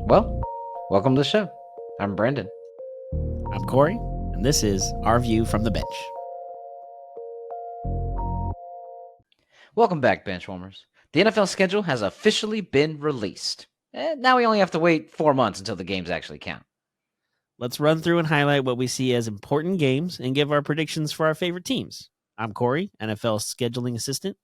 Well, welcome to the show. I'm Brendan. I'm Corey, and this is Our View from the Bench. Welcome back, Benchwarmers. The NFL schedule has officially been released. Now we only have to wait 4 months until the games actually count. Let's run through and highlight what we see as important games and give our predictions for our favorite teams. I'm Corey, NFL scheduling assistant.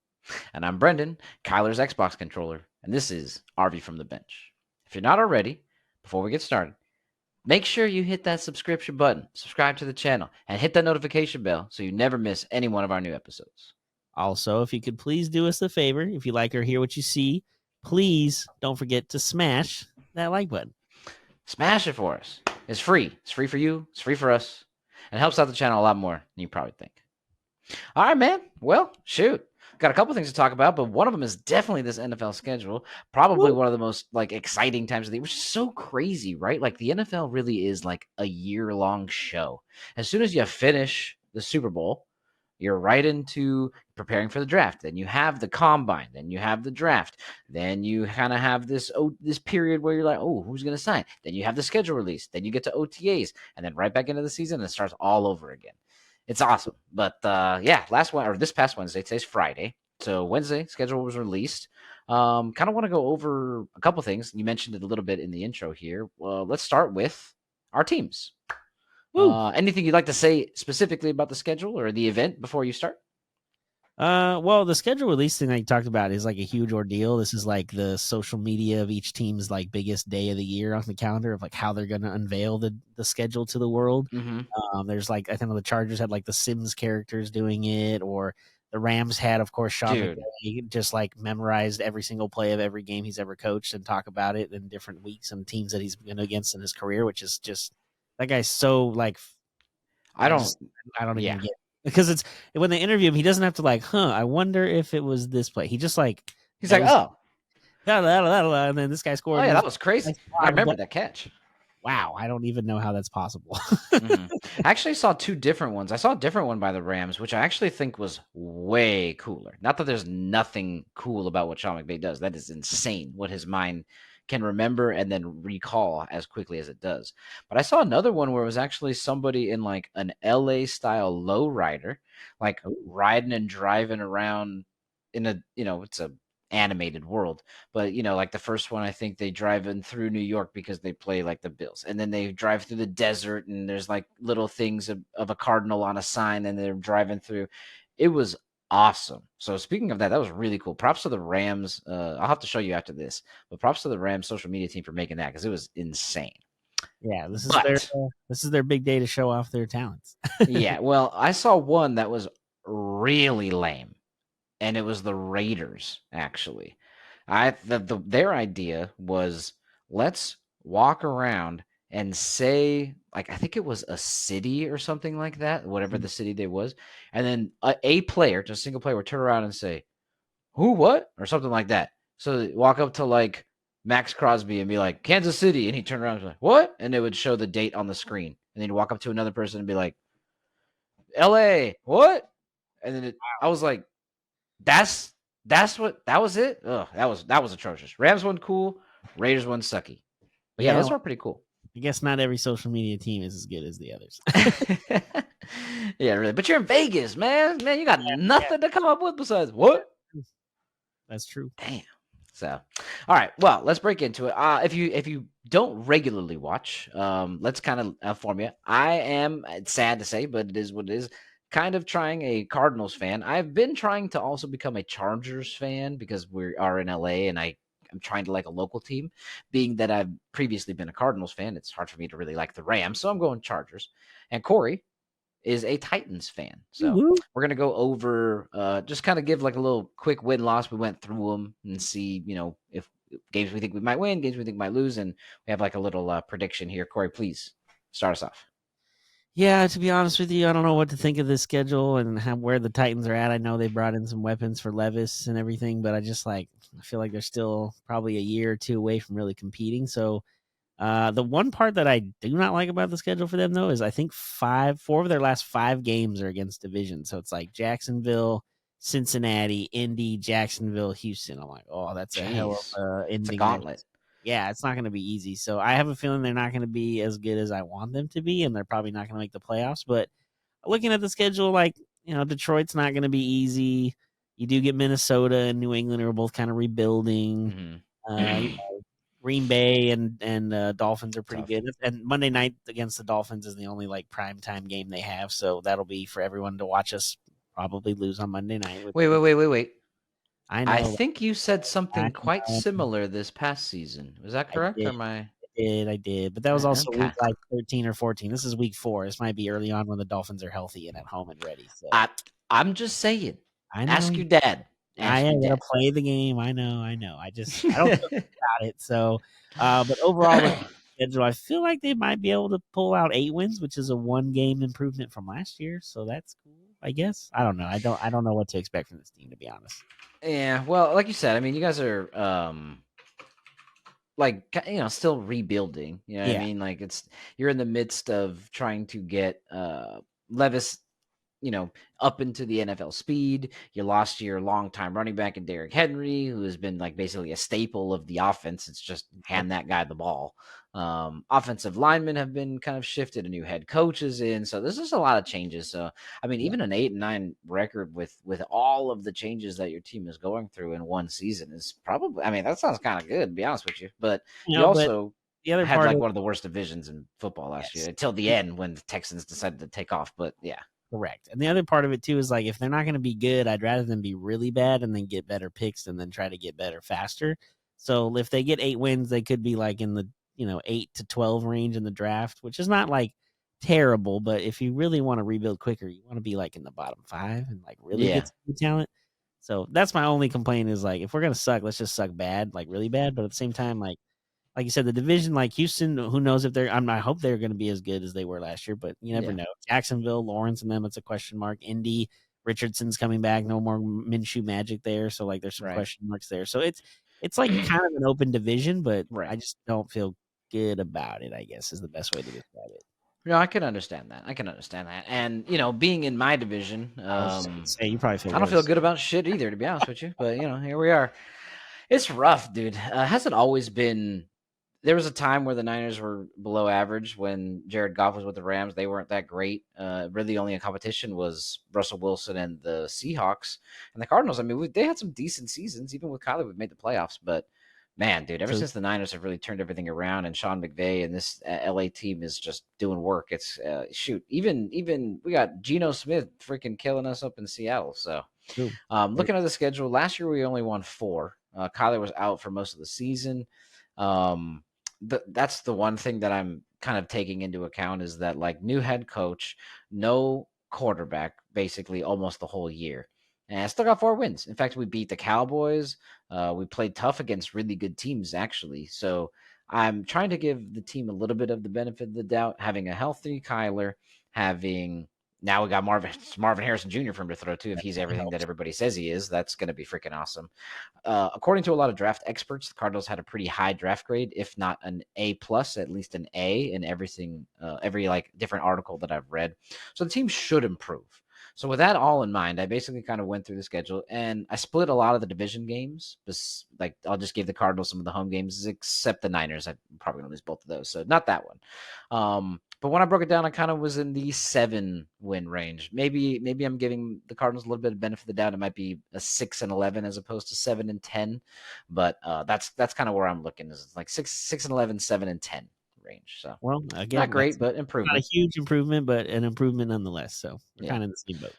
And I'm Brendan, Kyler's Xbox controller, and this is Our View from the Bench. If you're not already, before we get started, make sure you hit that subscription button, subscribe to the channel, and hit that notification bell so you never miss any one of our new episodes. Also, if you could please do us a favor, if you like or hear what you see, please don't forget to smash that like button. Smash it for us. It's free. It's free for you. It's free for us. And it helps out the channel a lot more than you probably think. All right, man. Well, shoot. Got a couple things to talk about, but one of them is definitely this NFL schedule. Probably one of the most exciting times of the year, which is so crazy, right? Like the NFL really is like a year-long show. As soon as you finish the Super Bowl, you're right into preparing for the draft. Then you have the combine. Then you have the draft. Then you kind of have this period where you're like, oh, who's going to sign? Then you have the schedule release. Then you get to OTAs, and then right back into the season, and it starts all over again. It's awesome. But this past Wednesday, today's Friday. So Wednesday, schedule was released. Kind of want to go over a couple things. You mentioned it a little bit in the intro here. Let's start with our teams. Anything you'd like to say specifically about the schedule or the event before you start? Well, the schedule release thing that you talked about is like a huge ordeal. This is like the social media of each team's like biggest day of the year on the calendar of like how they're going to unveil the schedule to the world. Mm-hmm. There's like, I think the Chargers had like the Sims characters doing it, or the Rams had, of course, Sean McVay just like memorized every single play of every game he's ever coached and talk about it in different weeks and teams that he's been against in his career, which is just, that guy's so like, I don't even get it. Because it's when they interview him, he doesn't have to like, I wonder if it was this play. He just like, he's like, oh, and then this guy scored. Oh yeah, that was crazy. I remember that catch. Wow, I don't even know how that's possible. Mm-hmm. I actually saw two different ones. I saw a different one by the Rams, which I actually think was way cooler. Not that there's nothing cool about what Sean McVay does. That is insane what his mind can remember and then recall as quickly as it does. But I saw another one where it was actually somebody in like an LA style lowrider, like riding and driving around in a, it's a animated world, but like the first one, I think they drive in through New York because they play like the Bills, and then they drive through the desert and there's like little things of a cardinal on a sign, and they're driving through. It was awesome. So speaking of that, that was really cool. Props to the Rams. I'll have to show you after this, but props to the Rams social media team for making that, because it was insane. Yeah, this is their big day to show off their talents. Yeah, well, I saw one that was really lame, and it was the Raiders, actually. Their idea was, let's walk around and say, like, I think it was a city or something like that, whatever the city they was, and then a player, just a single player, would turn around and say, who, what, or something like that. So walk up to like Max Crosby and be like, Kansas City, and he'd turn around and be like, what? And it would show the date on the screen, and then he'd walk up to another person and be like, LA, what? And then I was like, that was it. Ugh, that was atrocious. Rams one cool, Raiders one sucky. But yeah, those were pretty cool. I guess not every social media team is as good as the others. Yeah, really. But you're in Vegas, man. Man, you got nothing to come up with besides what? That's true. Damn. So, all right. Well, let's break into it. If you don't regularly watch, let's kind of inform you. I am, it's sad to say, but it is what it is, kind of trying a Cardinals fan. I've been trying to also become a Chargers fan because we are in LA, and I'm trying to like a local team. Being that I've previously been a Cardinals fan, it's hard for me to really like the Rams, so I'm going Chargers. And Corey is a Titans fan. So we're going to go over, just kind of give like a little quick win-loss. We went through them and see, if games we think we might win, games we think we might lose, and we have like a little prediction here. Corey, please start us off. Yeah, to be honest with you, I don't know what to think of this schedule and where the Titans are at. I know they brought in some weapons for Levis and everything, but I feel like they're still probably a year or two away from really competing. So the one part that I do not like about the schedule for them, though, is I think 4 of their last 5 games are against division. So it's like Jacksonville, Cincinnati, Indy, Jacksonville, Houston. I'm like, oh, that's a hell of It's a gauntlet. Yeah, it's not going to be easy. So I have a feeling they're not going to be as good as I want them to be, and they're probably not going to make the playoffs. But looking at the schedule, like, Detroit's not going to be easy. You do get Minnesota and New England, who are both kind of rebuilding. Mm-hmm. Green Bay and Dolphins are pretty Tough. good. And Monday night against the Dolphins is the only like prime time game they have, so that'll be for everyone to watch us probably lose on Monday night. Wait. I I know, think you said I something quite know, similar this past season. Was that I correct, or did, am I? I did, but that was also Okay. week like 13 or 14. This is week 4. This might be early on when the Dolphins are healthy and at home and ready. So I I'm just saying. I know Ask your dad. I Ask your gotta dad. play the game. I know. I don't feel good about it. So, but overall, looking at the schedule, I feel like they might be able to pull out 8 wins, which is a 1 game improvement from last year. So that's cool, I guess. I don't know. I don't know what to expect from this team, to be honest. Yeah, well, like you said, I mean, you guys are like still rebuilding. You know what I Yeah. mean? Like you're in the midst of trying to get Levis, up into the NFL speed. You lost your longtime running back in Derrick Henry, who has been like basically a staple of the offense. It's just Yep. hand that guy the ball. Offensive linemen have been kind of shifted. A new head coach is in, so there's just a lot of changes. So I mean, Yep. even an 8-9 record with all of the changes that your team is going through in one season is probably. I mean, that sounds kind of good, to be honest with you. But you But also the other had part like of one of the worst divisions in football last year yes. until the end when the Texans decided to take off. But yeah. Correct. And the other part of it too is like if they're not going to be good, I'd rather them be really bad and then get better picks and then try to get better faster. So if they get 8 wins, they could be like in the 8 to 12 range in the draft, which is not like terrible. But if you really want to rebuild quicker, you want to be like in the bottom 5 and like really Yeah. get some good talent. So that's my only complaint is like if we're gonna suck, let's just suck bad, like really bad. But at the same time, like you said, the division, like Houston, who knows if they're? I hope they're going to be as good as they were last year, but you never Yeah. know. Jacksonville, Lawrence, and them, it's a question mark. Indy, Richardson's coming back. No more Minshew magic there, so like there's some Right. question marks there. So it's like kind of an open division, but Right. I just don't feel good about it. I guess is the best way to describe it. No, I can understand that. I can understand that. And being in my division, I was just going to say you probably feel I don't feel worse. good about shit either, to be honest with you. But here we are. It's rough, dude. Has it always been? There was a time where the Niners were below average when Jared Goff was with the Rams. They weren't that great. Really, only in competition was Russell Wilson and the Seahawks and the Cardinals. I mean, they had some decent seasons. Even with Kyler, we've made the playoffs. But man, dude, ever True. since the Niners have really turned everything around, and Sean McVay and this LA team is just doing work. It's shoot, even we got Geno Smith freaking killing us up in Seattle. So True. Very looking at the schedule, last year we only won 4. Kyler was out for most of the season. Um, that's the one thing that I'm kind of taking into account is that like new head coach, no quarterback, basically almost the whole year. And I still got 4 wins. In fact, we beat the Cowboys. We played tough against really good teams, actually. So I'm trying to give the team a little bit of the benefit of the doubt, having a healthy Kyler, having now we got Marvin Harrison Jr. for him to throw to. If he's that everything that helps. everybody says he is, that's going to be freaking awesome. According to a lot of draft experts, the Cardinals had a pretty high draft grade, if not an A plus, at least an A in everything, every like different article that I've read. So the team should improve. So with that all in mind, I basically kind of went through the schedule and I split a lot of the division games. Like I'll just give the Cardinals some of the home games, except the Niners. I'm probably gonna lose both of those, so not that one. But when I broke it down, I kind of was in the 7-win range. Maybe I'm giving the Cardinals a little bit of benefit of the doubt. It might be a 6-11 as opposed to 7-10, but that's kind of where I'm looking. Is like 6-11, 7-10 range. So Well, not again, great, that's but not a improvement. huge improvement, but an improvement nonetheless. So we're Yeah. kind of in the same boat.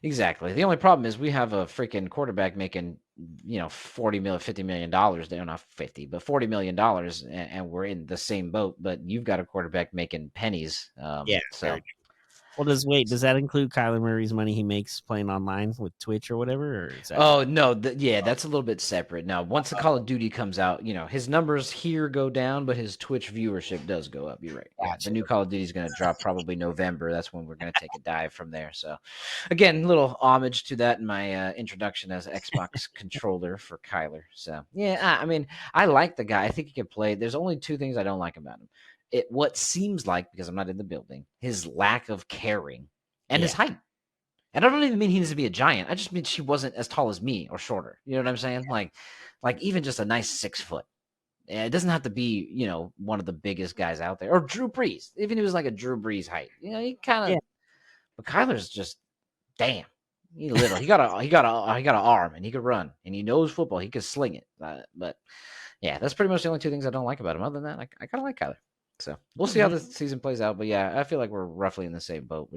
Exactly. The only problem is we have a freaking quarterback making, 40 million, $50 million. They're not 50, but $40 million, and we're in the same boat. But you've got a quarterback making pennies. Yeah, So very. Well, does that include Kyler Murray's money he makes playing online with Twitch or whatever, or is that not? oh no, yeah, that's a little bit separate. Now, once the Call of Duty comes out, his numbers here go down, but his Twitch viewership does go up. You're right. Yeah, the Gotcha. new Call of Duty is going to drop probably November. That's when we're going to take a dive from there. So, again, little homage to that in my introduction as Xbox controller for Kyler. So, yeah, I mean, I like the guy. I think he can play. There's only 2 things I don't like about him. What seems like, because I'm not in the building, his lack of caring and his Yeah, height. And I don't even mean he needs to be a giant. I just mean she wasn't as tall as me or shorter. You know what I'm saying? Like even just a nice 6 foot. And it doesn't have to be, one of the biggest guys out there, or Drew Brees. Even if he was like a Drew Brees height, he kind Yeah. of. But Kyler's just damn. He little. He got an arm, and he could run, and he knows football. He could sling it. But yeah, that's pretty much the only two things I don't like about him. Other than that, I kind of like Kyler. So we'll see how the season plays out. But yeah, I feel like we're roughly in the same boat.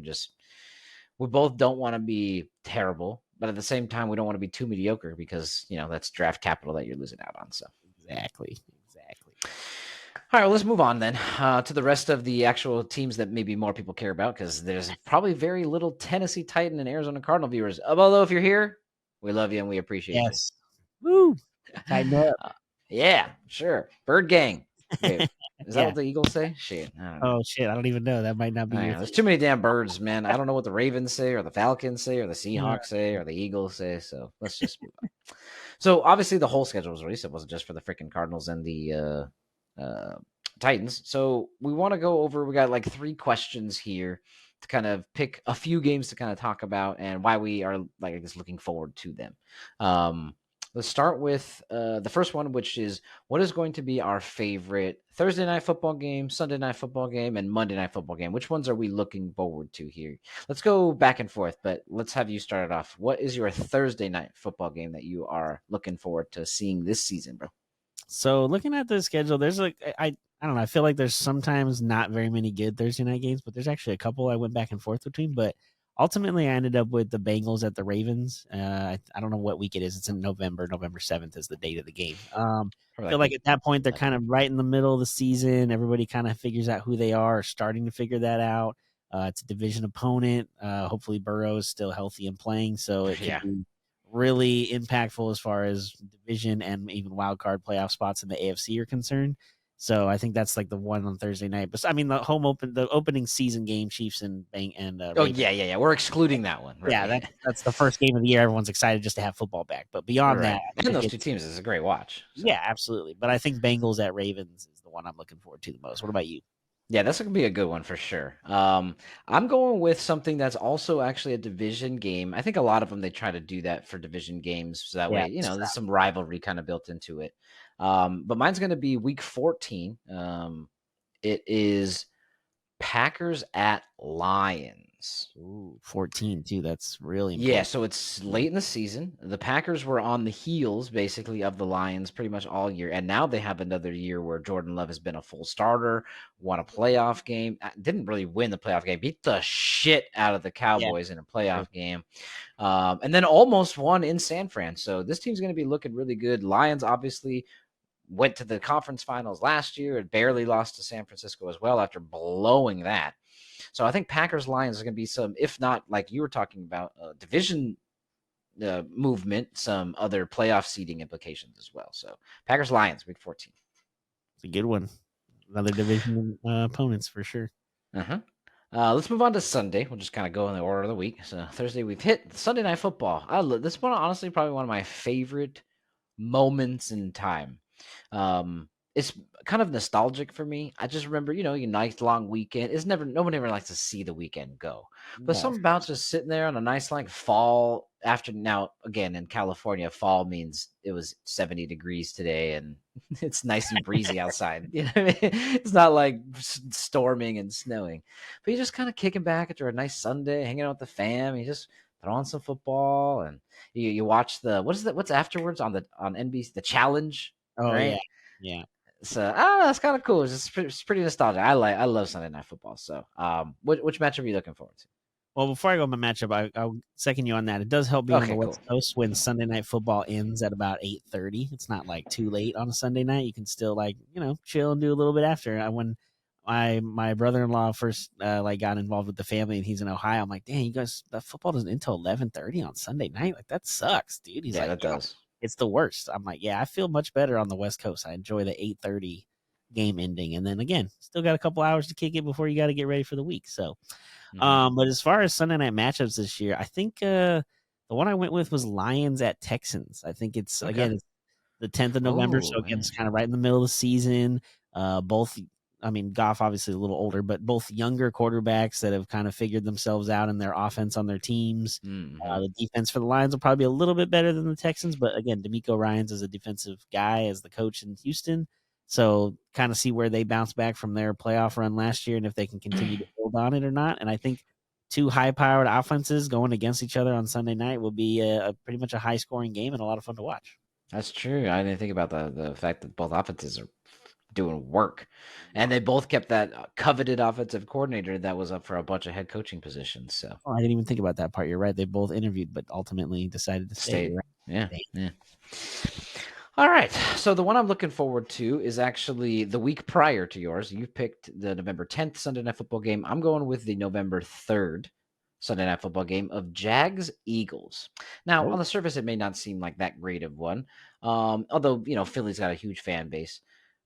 We both don't want to be terrible, but at the same time, we don't want to be too mediocre because that's draft capital that you're losing out on. So Exactly. all right, well, let's move on then to the rest of the actual teams that maybe more people care about because there's probably very little Tennessee Titan and Arizona Cardinal viewers. Although if you're here, we love you and we appreciate Yes. Woo. Tighten you. up. Yeah, sure. Bird Gang. Wait, is that Yeah. what the Eagles say? Shit, I don't know. Oh shit, I don't even know. That might not be your There's thing. too many damn birds, man. I don't know what the Ravens say or the Falcons say or the Yeah. Seahawks say or the Eagles say. So let's just move on. So obviously the whole schedule was released. It wasn't just for the freaking Cardinals and the Titans. So we want to go over. We got like 3 questions here to kind of pick a few games to kind of talk about and why we are like I guess looking forward to them. Let's start with the first one, which is what is going to be our favorite Thursday night football game, Sunday night football game, and Monday night football game. Which ones are we looking forward to here? Let's go back and forth, but let's have you start it off. What is your Thursday night football game that you are looking forward to seeing this season, bro? So looking at the schedule, there's like I don't know. I feel like there's sometimes not very many good Thursday night games, but there's actually a couple I went back and forth between. But ultimately, I ended up with the Bengals at the Ravens. I don't know what week it is. It's in November. November 7th is the date of the game. I feel like at that point they're kind of right in the middle of the season. Everybody kind of figures out who they are, starting to figure that out. It's a division opponent. Hopefully, Burrow is still healthy and playing, so it can be really impactful as far as division and even wild card playoff spots in the AFC are concerned. So I think that's like the one on Thursday night. But I mean, the opening season game, Chiefs and Ravens. Yeah. We're excluding that one. Right? Yeah, that's the first game of the year. Everyone's excited just to have football back. But beyond that, Right. I And think those 2 teams is a great watch. So. Yeah, absolutely. But I think Bengals at Ravens is the one I'm looking forward to the most. What about you? Yeah, that's gonna be a good one for sure. I'm going with something that's also actually a division game. I think a lot of them they try to do that for division games, so that way there's some rivalry kind of built into it. But mine's gonna be Week 14. It is Packers at Lions. Ooh, 14 too. That's really Yeah, important. so it's late in the season. The Packers were on the heels basically of the Lions pretty much all year. And now they have another year where Jordan Love has been a full starter, won a playoff game, didn't really win the playoff game, beat the shit out of the Cowboys in a playoff game, and then almost won in San Fran. So this team's going to be looking really good. Lions obviously went to the conference finals last year and barely lost to San Francisco as well after blowing that. So I think Packers Lions is going to be some, if not like you were talking about, division movement, some other playoff seeding implications as well. So Packers Lions Week 14. It's a good one. Another division opponents for sure. Uh-huh. Let's move on to Sunday. We'll just kind of go in the order of the week. So Thursday we've hit Sunday Night Football. This one honestly probably one of my favorite moments in time. It's kind of nostalgic for me. I just remember, a nice long weekend. Nobody ever likes to see the weekend go. But something about just sitting there on a nice like fall afternoon. Now, again, in California, fall means it was 70 degrees today and it's nice and breezy outside. You know what I mean? It's not like storming and snowing. But you're just kind of kicking back after a nice Sunday, hanging out with the fam. You just throw on some football and you watch what's afterwards on NBC, the challenge. Oh Right? yeah. So that's kind of cool. It's pretty nostalgic. I love Sunday Night Football. So which matchup are you looking forward to? Well, before I go my matchup, I'll second you on that. It does help being on the West Coast when Sunday Night Football ends at about 8:30. It's not like too late on a Sunday night. You can still chill and do a little bit after. When my brother-in-law first got involved with the family and he's in Ohio, I'm like, dang, you guys, the football doesn't end until 11:30 on Sunday night. Like that sucks, dude. He's like, that does. It's the worst. I'm like, yeah, I feel much better on the West Coast. I enjoy the 8:30 game ending, and then again, still got a couple hours to kick it before you got to get ready for the week. So, but as far as Sunday night matchups this year, I think the one I went with was Lions at Texans. I think it's again the 10th of November, so again, it's kind of right in the middle of the season. Both, I mean, Goff obviously a little older, but both younger quarterbacks that have kind of figured themselves out in their offense on their teams. The defense for the Lions will probably be a little bit better than the Texans, but again, D'Amico Ryans is a defensive guy as the coach in Houston. So kind of see where they bounce back from their playoff run last year and if they can continue to build on it or not. And I think two high-powered offenses going against each other on Sunday night will be a pretty much a high-scoring game and a lot of fun to watch. That's true. I didn't think about the fact that both offenses are doing work, and Yeah. they both kept that coveted offensive coordinator that was up for a bunch of head coaching positions. So Oh, I didn't even think about that part. You're right. They both interviewed, but ultimately decided to stay. state, You're yeah, right. yeah. All right. So the one I'm looking forward to is actually the week prior to yours. You picked the November 10th Sunday Night Football game. I'm going with the November 3rd Sunday Night Football game of Jags Eagles. Now, on Oh, the surface, it may not seem like that great of one, although Philly's got a huge fan base,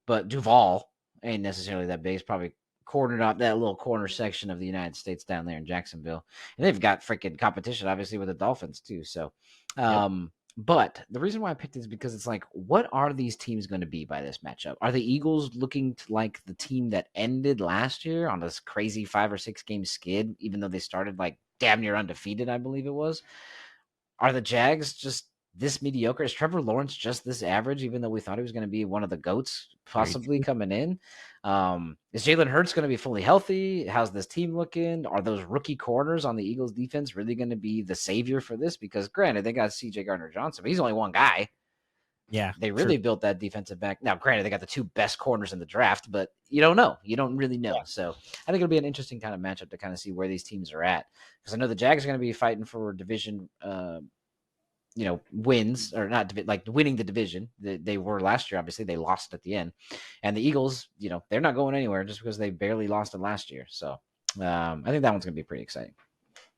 but Duval ain't necessarily that big. It's probably cornered off that little corner section of the United States down there in Jacksonville, and they've got freaking competition, obviously, with the Dolphins too. So, yep. but the reason why I picked it is because it's like, what are these teams going to be by this matchup? Are the Eagles looking to like the team that ended last year on this crazy 5 or 6 game skid, even though they started like damn near undefeated, I believe it was? Are the Jags just this mediocre? Is Trevor Lawrence just this average, even though we thought he was going to be one of the GOATs Very possibly true. coming in? Is Jalen Hurts going to be fully healthy? How's this team looking? Are those rookie corners on the Eagles defense really going to be the savior for this? Because granted, they got CJ Gardner Johnson, but he's only one guy. Yeah, They true. really built that defensive back. Now, granted, they got the two best corners in the draft, but you don't know. You don't really know. Yeah. So I think it'll be an interesting kind of matchup to kind of see where these teams are at. Because I know the Jags are going to be fighting for division wins or not like winning the division. They were last year. Obviously, they lost at the end, and the Eagles, they're not going anywhere just because they barely lost it last year. So I think that one's going to be pretty exciting.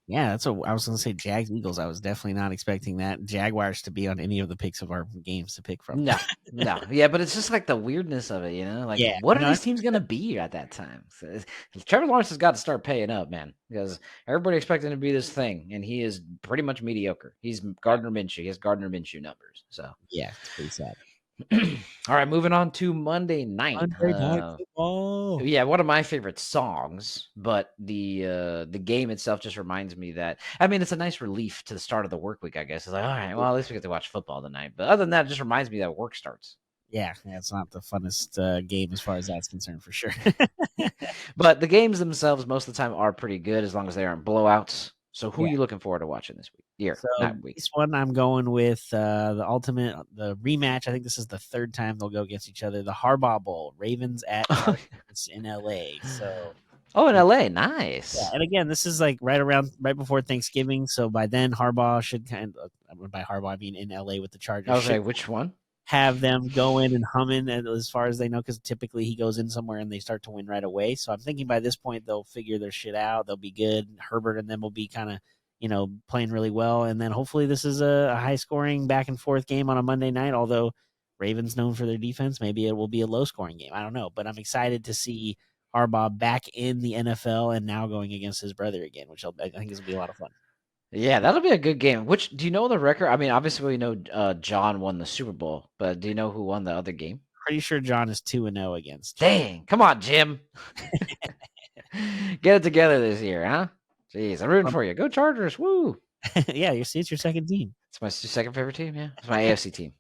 Yeah, that's what I was going to say. Jags Eagles. I was definitely not expecting that Jaguars to be on any of the picks of our games to pick from. No, no, yeah, but it's just like the weirdness of it, Like, Yeah, what are no, these teams going to be at that time? So Trevor Lawrence has got to start paying up, man, because everybody expected him to be this thing, and he is pretty much mediocre. He's Gardner Minshew. He has Gardner Minshew numbers. So yeah, it's pretty sad. all right, moving on to Monday night. Monday Night Football. Yeah, one of my favorite songs, but the game itself just reminds me that it's a nice relief to the start of the work week, I guess. It's like, all right, well, at least we get to watch football tonight. But other than that, it just reminds me that work starts. Yeah, it's not the funnest game as far as that's concerned, for sure. But the games themselves most of the time are pretty good as long as they aren't blowouts. So who are Yeah. you looking forward to watching this week? Year, So not week. this one, I'm going with the rematch. I think this is the third time they'll go against each other. The Harbaugh Bowl, Ravens at Chargers in LA. So Oh, in yeah, LA, yeah, nice. and again, this is like right before Thanksgiving. So by then, Harbaugh should by Harbaugh I mean in LA with the I Chargers, was should like, which one? have them going and humming as far as they know, because typically he goes in somewhere and they start to win right away. So I'm thinking by this point they'll figure their shit out. They'll be good. Herbert and them will be kind of playing really well, and then hopefully this is a high scoring back and forth game on a Monday night. Although Ravens known for their defense, maybe it will be a low scoring game. I don't know, but I'm excited to see Harbaugh back in the NFL and now going against his brother again, which I think is gonna be a lot of fun. Yeah, that'll be a good game. Which do you know the record? Obviously we know John won the Super Bowl, but do you know who won the other game? Pretty sure John is 2-0 against Charlie. Dang, come on, Jim. Get it together this year, huh? Jeez, I'm rooting for you. Go Chargers. Woo. Yeah, you see, it's your second team. It's my second favorite team, yeah. It's my AFC team.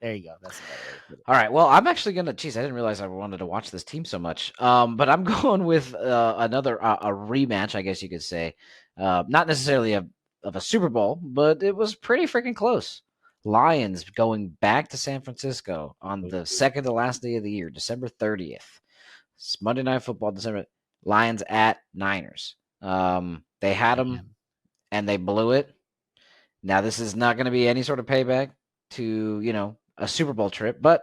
There you go. That's a better way to put it. All right. Well, I'm actually gonna. Geez, I didn't realize I wanted to watch this team so much. But I'm going with another a rematch, I guess you could say. Not necessarily of a Super Bowl, but it was pretty freaking close. Lions going back to San Francisco on the second to last day of the year, December 30th. It's Monday Night Football, December. Lions at Niners. They had them Man. and they blew it. Now this is not going to be any sort of payback to a Super Bowl trip, but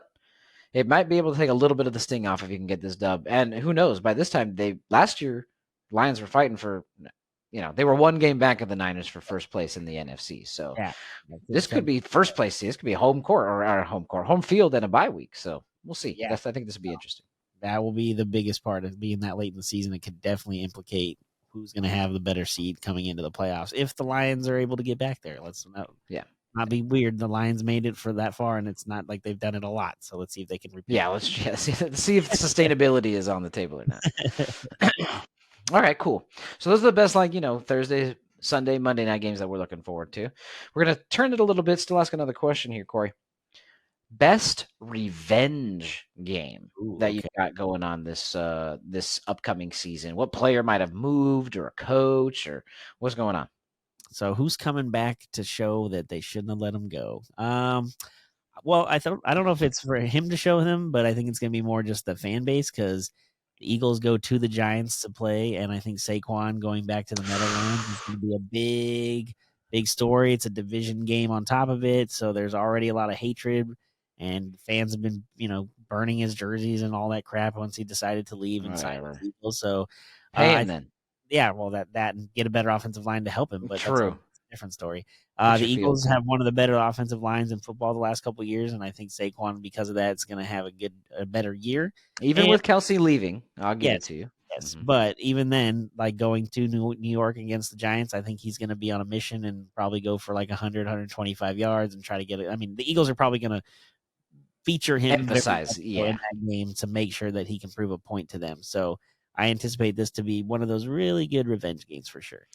it might be able to take a little bit of the sting off if you can get this dub. And who knows? By this time, last year Lions were fighting for, they were one game back of the Niners for first place in the NFC. So Yeah. this could be first place. This could be home court or home field and a bye week. So we'll see. Yeah. I think this would be interesting. That will be the biggest part of being that late in the season. It could definitely implicate who's going to have the better seed coming into the playoffs if the Lions are able to get back there. Let's not be weird. The Lions made it for that far, and it's not like they've done it a lot. So let's see if they can repeat. Yeah, let's see if sustainability is on the table or not. All right, cool. So those are the best, Thursday, Sunday, Monday night games that we're looking forward to. We're going to turn it a little bit. Still ask another question here, Corey. best revenge game Ooh, that you okay. got going on this upcoming season. What player might have moved, or a coach, or what's going on? So who's coming back to show that they shouldn't have let him go? Well, I don't know if it's for him to show him, but I think it's gonna be more just the fan base because the Eagles go to the Giants to play, and I think Saquon going back to the Meadowlands is gonna be a big story. It's a division game on top of it, so there's already a lot of hatred, and fans have been, burning his jerseys and all that crap once he decided to leave and sign with Whatever. the Eagles. So, Pay I him then. yeah, well, that and get a better offensive line to help him, but that's a True. different story. Makes The you feel Eagles good. have one of the better offensive lines in football the last couple of years, and I think Saquon, because of that, is going to have a better year. Even And with Kelsey leaving, I'll give it yes, to you. yes, Hmm. but even then, like going to New York against the Giants, I think he's going to be on a mission and probably go for like 100, 125 yards and try to get it. I mean, the Eagles are probably going to feature him very much Emphasize, so in yeah. that game to make sure that he can prove a point to them. So I anticipate this to be one of those really good revenge games for sure.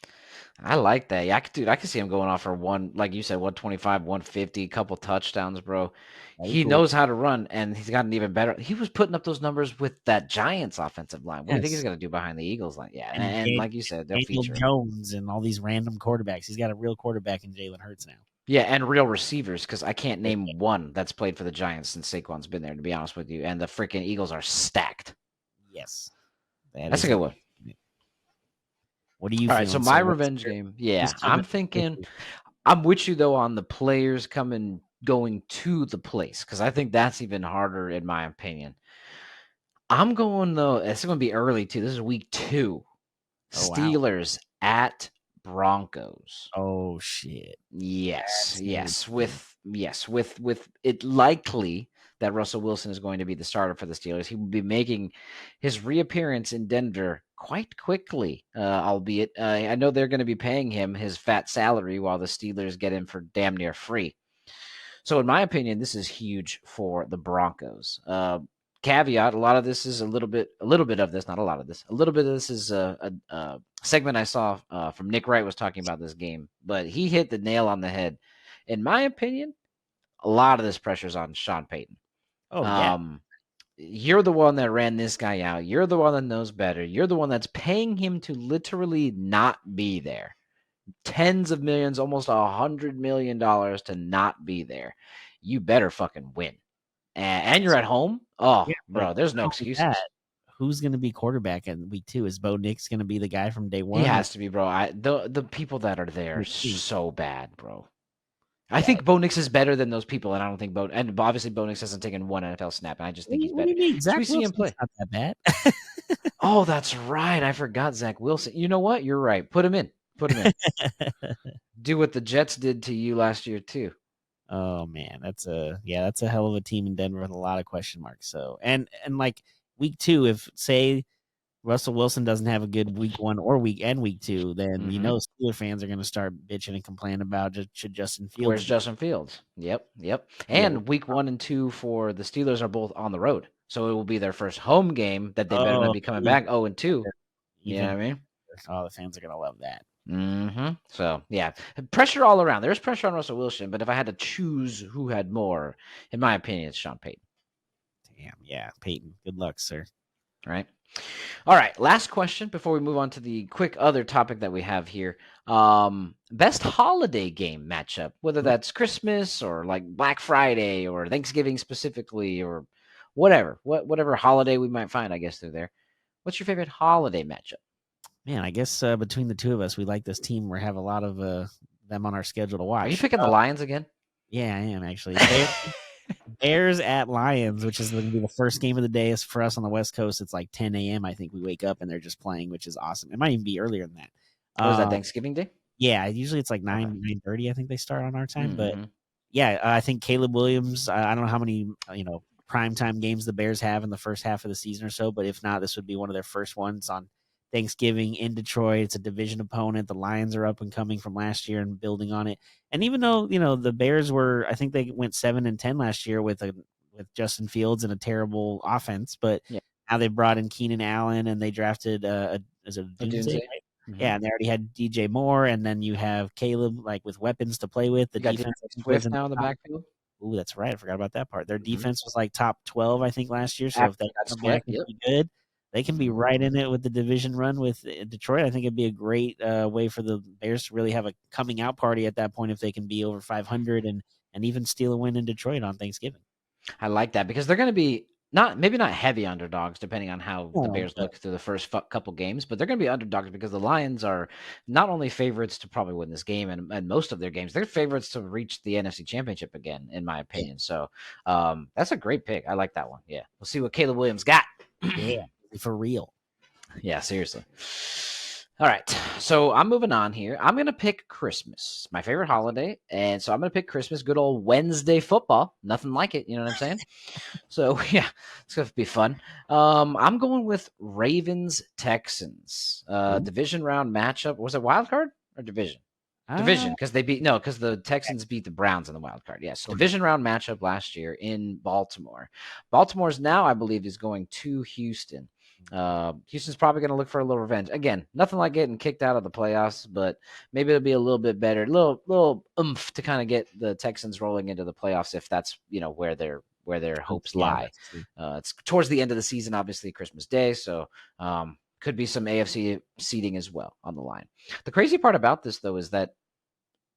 I like that. Yeah, I could see him going off for one, like you said, 125, 150, couple touchdowns, bro. That'd be He cool. knows how to run, and he's gotten even better. He was putting up those numbers with that Giants offensive line. What do you think he's Yes. gonna do behind the Eagles line? Yeah, And and like you said, they'll Daniel feature him. Jones and all these random quarterbacks. He's got a real quarterback in Jalen Hurts now. Yeah, and real receivers, because I can't Yeah. name one that's played for the Giants since Saquon's been there, to be honest with you. And the freaking Eagles are stacked. Yes, that That's a is good a. one. What are you All right, so feeling, sir? my What's revenge game. who's Yeah, I'm coming? thinking I'm with you though on the players going to the place, because I think that's even harder in my opinion. I'm going though. It's going to be early too. This is week 2. Oh wow! Steelers at Broncos. Oh shit! Yes, That's gonna be yes, good. with it likely that Russell Wilson is going to be the starter for the Steelers. He will be making his reappearance in Denver quite quickly, albeit I know they're going to be paying him his fat salary while the Steelers get him for damn near free. So, in my opinion, this is huge for the Broncos. Caveat: a lot of this is a little bit of this, not a lot of this. A little bit of this is a segment I saw from Nick Wright was talking about this game, but he hit the nail on the head. In my opinion, a lot of this pressure is on Sean Payton. Oh yeah. Um, you're the one that ran this guy out. You're the one that knows better. You're the one that's paying him to literally not be there. Tens of millions, almost $100 million to not be there. You better fucking win. And you're at home. Oh, Yeah, but bro, there's no not only that, excuses. who's going to be quarterback in week 2? Is Bo Nix going to be the guy from day He one, or has to be, bro. The people that are there are week 3? so bad, bro. I Yeah. think Bo Nix is better than those people, and I don't think and obviously Bo Nix hasn't taken one NFL snap, and I just think he's What do better. you mean? Because we Zach see him Wilson's play. not that bad. Oh, that's right. I forgot Zach Wilson. You know what? You're right. Put him in. Put him in. Do what the Jets did to you last year too. Oh man, that's a hell of a team in Denver with a lot of question marks. So and like week 2, if say Russell Wilson doesn't have a good week 1 or week 2, then Hmm. Steeler fans are going to start bitching and complaining about should Justin Fields Where's be. Justin Fields? Yep, yep. Yeah. And week 1 and 2 for the Steelers are both on the road, so it will be their first home game that they better not Oh, be coming even back 0-2. You know even what I mean? oh, the fans are going to love that. So yeah, pressure all around. There's pressure on Russell Wilson, but if I had to choose who had more, in my opinion, it's Sean Payton. Damn, yeah, Peyton. Good luck, sir. Right. All right. Last question before we move on to the quick other topic that we have here. Best holiday game matchup, whether that's Christmas or like Black Friday or Thanksgiving specifically or whatever holiday we might find, I guess, through there. What's your favorite holiday matchup? Man, I guess between the two of us, we like this team. We have a lot of them on our schedule to Are you watch. picking the Lions again? Yeah, I am actually. Bears at Lions, which is going to be the first game of the day. Is for us on the West Coast. It's like 10 a.m. I think we wake up and they're just playing, which is awesome. It might even be earlier than that. Or is that Uh, Thanksgiving Day? yeah, usually it's like Okay. 9:30. I think they start on our time, but Mm-hmm. yeah, I think Caleb Williams. I don't know how many primetime games the Bears have in the first half of the season or so, but if not, this would be one of their first ones on Thanksgiving in Detroit. It's a division opponent. The Lions are up and coming from last year and building on it. And even though the Bears were, I think they went 7-10 last year with Justin Fields and a terrible offense, but Yeah. now they brought in Keenan Allen and they drafted is it A Doomsday? Doomsday. Right? Mm-hmm. Yeah, and they already had DJ Moore, and then you have Caleb like with weapons to play with. The You got defense I DeAndre think lives Swift in now in the the top. backfield. Ooh, that's right. I forgot about that part. Their Mhm. defense was like top 12, I think, last year. So if After they that come split, back and yep. be good, they can be Mhm. right in it with the division run with Detroit. I think it'd be a great way for the Bears to really have a coming out party at that point if they can be over 500 and even steal a win in Detroit on Thanksgiving. I like that because they're going to be maybe not heavy underdogs depending on how the No, Bears but look through the first couple games, but they're going to be underdogs because the Lions are not only favorites to probably win this game and most of their games, they're favorites to reach the NFC Championship again, in my yeah, opinion. So that's a great pick. I like that one. Yeah, we'll see what Caleb Williams got. yeah, for real. Yeah, seriously. All right. So I'm moving on here. I'm going to pick Christmas, my favorite holiday. And so I'm going to pick Christmas, good old Wednesday football. Nothing like it. You know what I'm saying? So yeah, it's going to be fun. I'm going with Ravens Texans, Ooh. division round matchup. Was it wild card or division? Division, because because the Texans beat the Browns in the wild card. Yes, Correct. division round matchup last year in Baltimore. Baltimore's now, I believe, is going to Houston. Houston's probably going to look for a little revenge. Again, nothing like getting kicked out of the playoffs, but maybe it'll be a little bit better, little oomph to kind of get the Texans rolling into the playoffs if that's where their hopes Yeah, lie. that's true. It's towards the end of the season, obviously Christmas Day, so could be some AFC seeding as well on the line. The crazy part about this though is that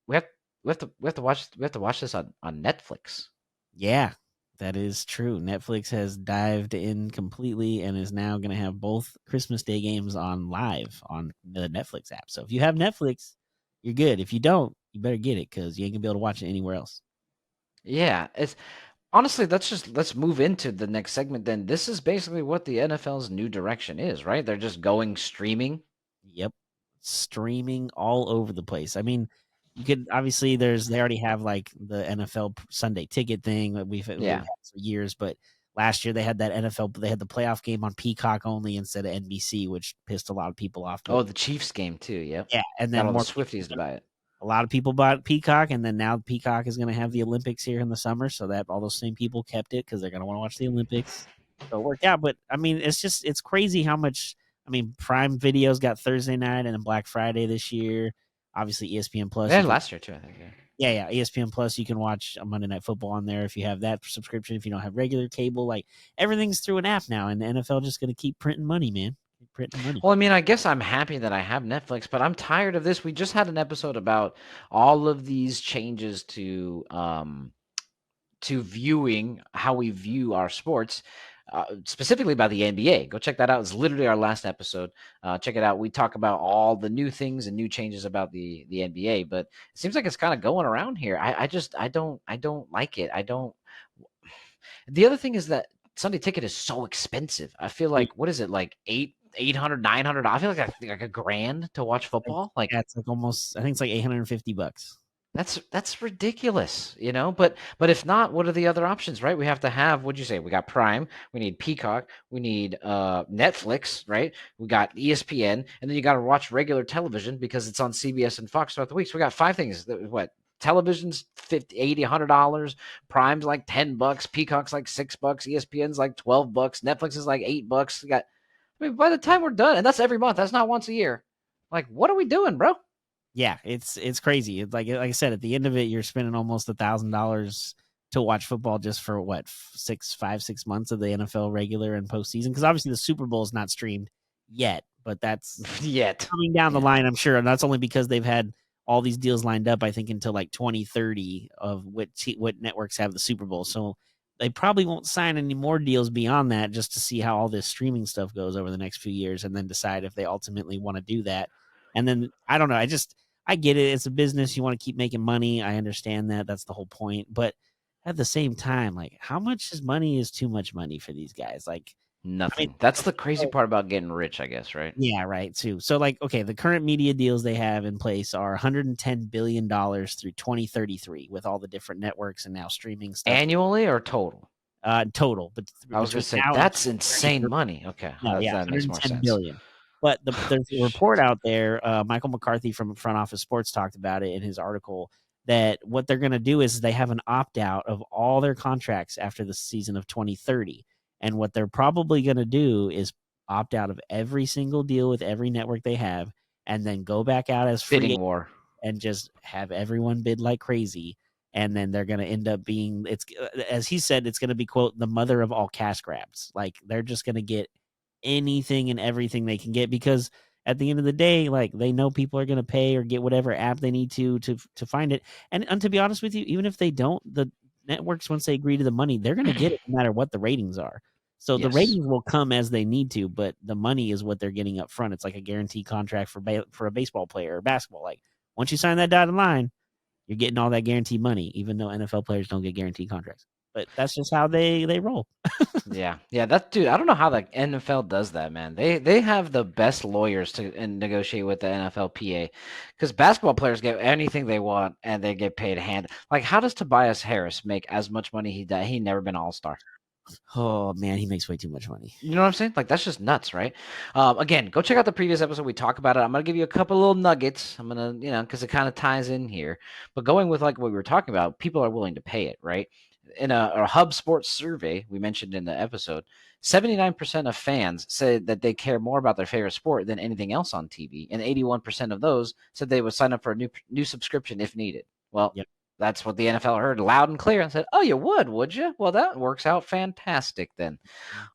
we have we have to watch this on Netflix. Yeah, that is true. Netflix has dived in completely and is now going to have both Christmas Day games on live on the Netflix app. So if you have Netflix, you're good. If you don't, you better get it because you ain't gonna be able to watch it anywhere else. Yeah, it's honestly let's move into the next segment then. This is basically what the NFL's new direction is, right? They're just going streaming. Yep, streaming all over the place. I mean, you could obviously they already have like the NFL Sunday ticket thing that we've Yeah. had for years, but last year they had that they had the playoff game on Peacock only instead of NBC, which pissed a lot of people off. But Oh, the Chiefs game too. Yep. yeah, and Got then all the more people. Swifties to buy it. A lot of people bought Peacock, and then now Peacock is going to have the Olympics here in the summer, so that all those same people kept it because they're going to want to watch the Olympics. So it worked out. But I mean, it's crazy how much. I mean, Prime Video's got Thursday night and then Black Friday this year. Obviously, ESPN Plus. They You had can, last year too, I think. Yeah. yeah, ESPN Plus. You can watch a Monday Night Football on there if you have that subscription. If you don't have regular cable, like everything's through an app now, and the NFL just going to keep printing money, man. Keep printing money. Well, I mean, I guess I'm happy that I have Netflix, but I'm tired of this. We just had an episode about all of these changes to viewing how we view our sports, specifically by the NBA. Go check that out. It's literally our last episode. Check it out. We talk about all the new things and new changes about the NBA, but it seems like it's kind of going around here. I don't like it. I don't. The other thing is that Sunday ticket is so expensive. I feel like what is it like 800 900? I feel like a grand to watch football. Like Yeah, it's like almost. I think it's like $850. that's ridiculous, But if not, what are the other options, right? We have to have what'd you say? We got Prime, we need Peacock, we need Netflix, right? We got ESPN, and then you got to watch regular television because it's on CBS and Fox throughout the week. So we got five things. What? Television's $50, $80, $100. Prime's like $10. Peacock's like $6. ESPN's like $12. Netflix is like $8. We got. I mean, by the time we're done, and that's every month. That's not once a year. Like, what are we doing, bro? Yeah, it's crazy. It's like I said, at the end of it, you're spending almost $1,000 to watch football just for what 6 months of the NFL regular and postseason. Because obviously the Super Bowl is not streamed yet, but that's Yet. coming down the Yeah. line, I'm sure. And that's only because they've had all these deals lined up. I think until like 2030 of what networks have the Super Bowl. So they probably won't sign any more deals beyond that just to see how all this streaming stuff goes over the next few years, and then decide if they ultimately want to do that. And then I don't know. I get it. It's a business. You want to keep making money. I understand that. That's the whole point. But at the same time, like, how much is money is too much money for these guys? Like, I mean, Nothing. That's the crazy part about getting rich, I guess, right? yeah, right. Too. So, like, okay, the current media deals they have in place are $110 billion through 2033 with all the different networks and now streaming stuff. Annually or total? Total, but I was gonna between say now and that's insane 2030. money. Okay, No, yeah, that makes more 110 sense. billion. But there's a report Shit. out there. Michael McCarthy from Front Office Sports talked about it in his article that what they're going to do is they have an opt out of all their contracts after the season of 2030, and what they're probably going to do is opt out of every single deal with every network they have, and then go back out as free Bidding war. and just have everyone bid like crazy. and then they're going to end up being, it's as he said, it's going to be, quote, the mother of all cash grabs. Like they're just going to get anything and everything they can get, because at the end of the day, like they know people are going to pay or get whatever app they need to find it. And to be honest with you, even if they don't, the networks, once they agree to the money, they're going to get it no matter what the ratings are. So the Yes. ratings will come as they need to, but the money is what they're getting up front. It's like a guaranteed contract for a baseball player or basketball. Like once you sign that dotted line, you're getting all that guaranteed money, even though NFL players don't get guaranteed contracts. But that's just how they roll. Yeah, yeah, that dude. I don't know how the NFL does that, man. They have the best lawyers to negotiate with the NFLPA, because basketball players get anything they want and they get paid hand. Like, how does Tobias Harris make as much money he never been All Star? Oh man, he makes way too much money. You know what I'm saying? Like that's just nuts, right? Again, go check out the previous episode. We talk about it. I'm gonna give you a couple little nuggets. I'm gonna, because it kind of ties in here. But going with like what we were talking about, people are willing to pay it, right? In a Hub Sports survey we mentioned in the episode, 79% of fans said that they care more about their favorite sport than anything else on TV, and 81% of those said they would sign up for a new subscription if needed. Well, Yep. that's what the NFL heard loud and clear and said, "Oh, you would you? Well, that works out fantastic then."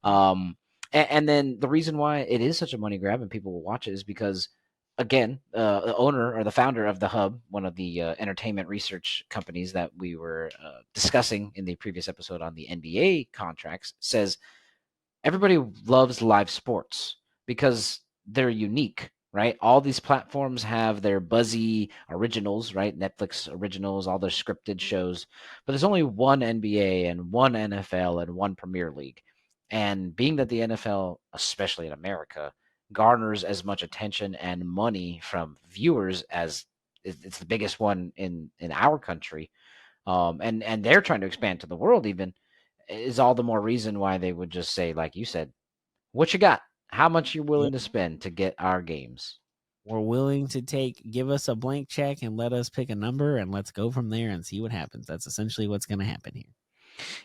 Mhm. And then the reason why it is such a money grab and people will watch it is because, again, the owner or the founder of the Hub, one of the entertainment research companies that we were discussing in the previous episode on the NBA contracts, says everybody loves live sports because they're unique, right? All these platforms have their buzzy originals, right? Netflix originals, all their scripted shows, but there's only one NBA and one NFL and one Premier League. And being that the NFL, especially in America, garners as much attention and money from viewers as it's the biggest one in our country, and they're trying to expand to the world even, is all the more reason why they would just say, like you said, what you got? How much you Yep. willing to spend to get our games? We're willing to give us a blank check and let us pick a number and let's go from there and see what happens. That's essentially what's going to happen here.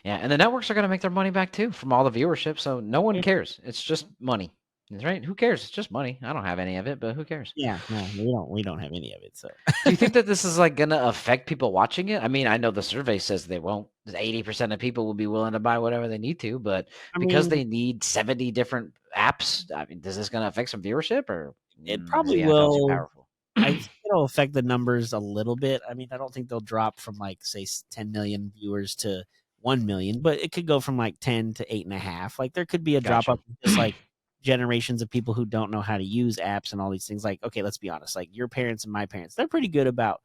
Yeah, and the networks are going to make their money back too from all the viewership, so no one Yeah. cares. It's just money, right? Who cares? It's just money. I don't have any of it, but who cares? Yeah, no, we don't have any of it. So Do you think that this is like going to affect people watching it? I mean, I know the survey says they won't. 80% of people will be willing to buy whatever they need to, but I because mean, they need 70 different apps, I mean, is this going to affect some viewership, or it is probably the NFL too will. powerful? I think it'll affect the numbers a little bit. I mean, I don't think they'll drop from like say 10 million viewers to 1 million, but it could go from like 10 to 8.5. Like there could be a drop Gotcha. off, just like generations of people who don't know how to use apps and all these things. Like, okay, let's be honest. Like your parents and my parents, they're pretty good about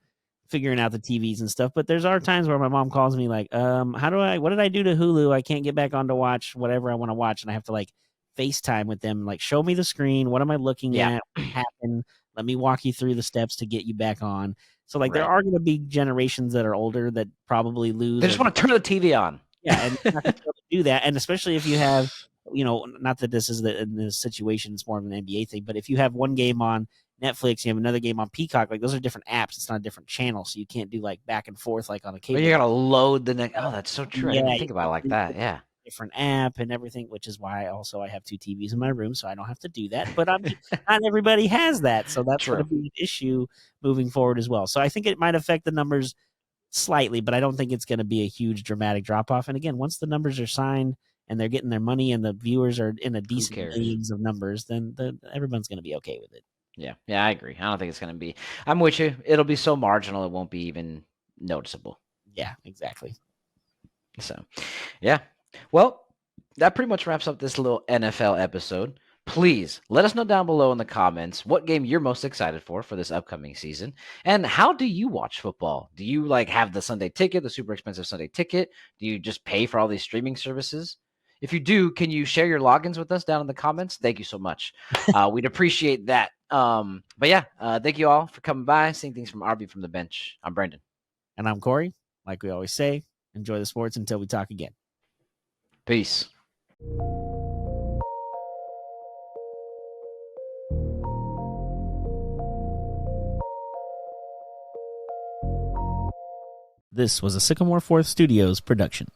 figuring out the TVs and stuff. But there's are times where my mom calls me like, what did I do to Hulu? I can't get back on to watch whatever I want to watch, and I have to like FaceTime with them, like show me the screen. What am I looking Yeah. at? What happened? Let me walk you through the steps to get you back on. So like there Right. are going to be generations that are older that probably lose They or just want to turn the TV on. yeah, and not gonna be able to do that. And especially if you have, not that this is in this situation, it's more of an NBA thing, but if you have one game on Netflix, you have another game on Peacock, like those are different apps. It's not a different channel, so you can't do like back and forth like on a But cable. you gotta load the next. Oh, that's so true. I didn't Yeah, even you think about it like have that. to Yeah. different app and everything, which is why I have two TVs in my room, so I don't have to do that. But I mean, not everybody has that, so that's going to True. be an issue moving forward as well. So I think it might affect the numbers slightly, but I don't think it's going to be a huge dramatic drop off. And again, once the numbers are signed and they're getting their money and the viewers are in a Who decent cares? millions of numbers, then everyone's going to be okay with it. Yeah. Yeah, I agree. I don't think it's gonna be. I'm with you. It'll be so marginal it won't be even noticeable. Yeah, exactly. So, yeah. Well, that pretty much wraps up this little NFL episode. Please let us know down below in the comments what game you're most excited for this upcoming season, and how do you watch football? Do you like have the Sunday ticket, the super expensive Sunday ticket? Do you just pay for all these streaming services? If you do, can you share your logins with us down in the comments? Thank you so much. We'd appreciate that. But yeah, thank you all for coming by, seeing things from RB from the bench. I'm Brendan. And I'm Corey. Like we always say, enjoy the sports until we talk again. Peace. This was a Sycamore Fourth Studios production.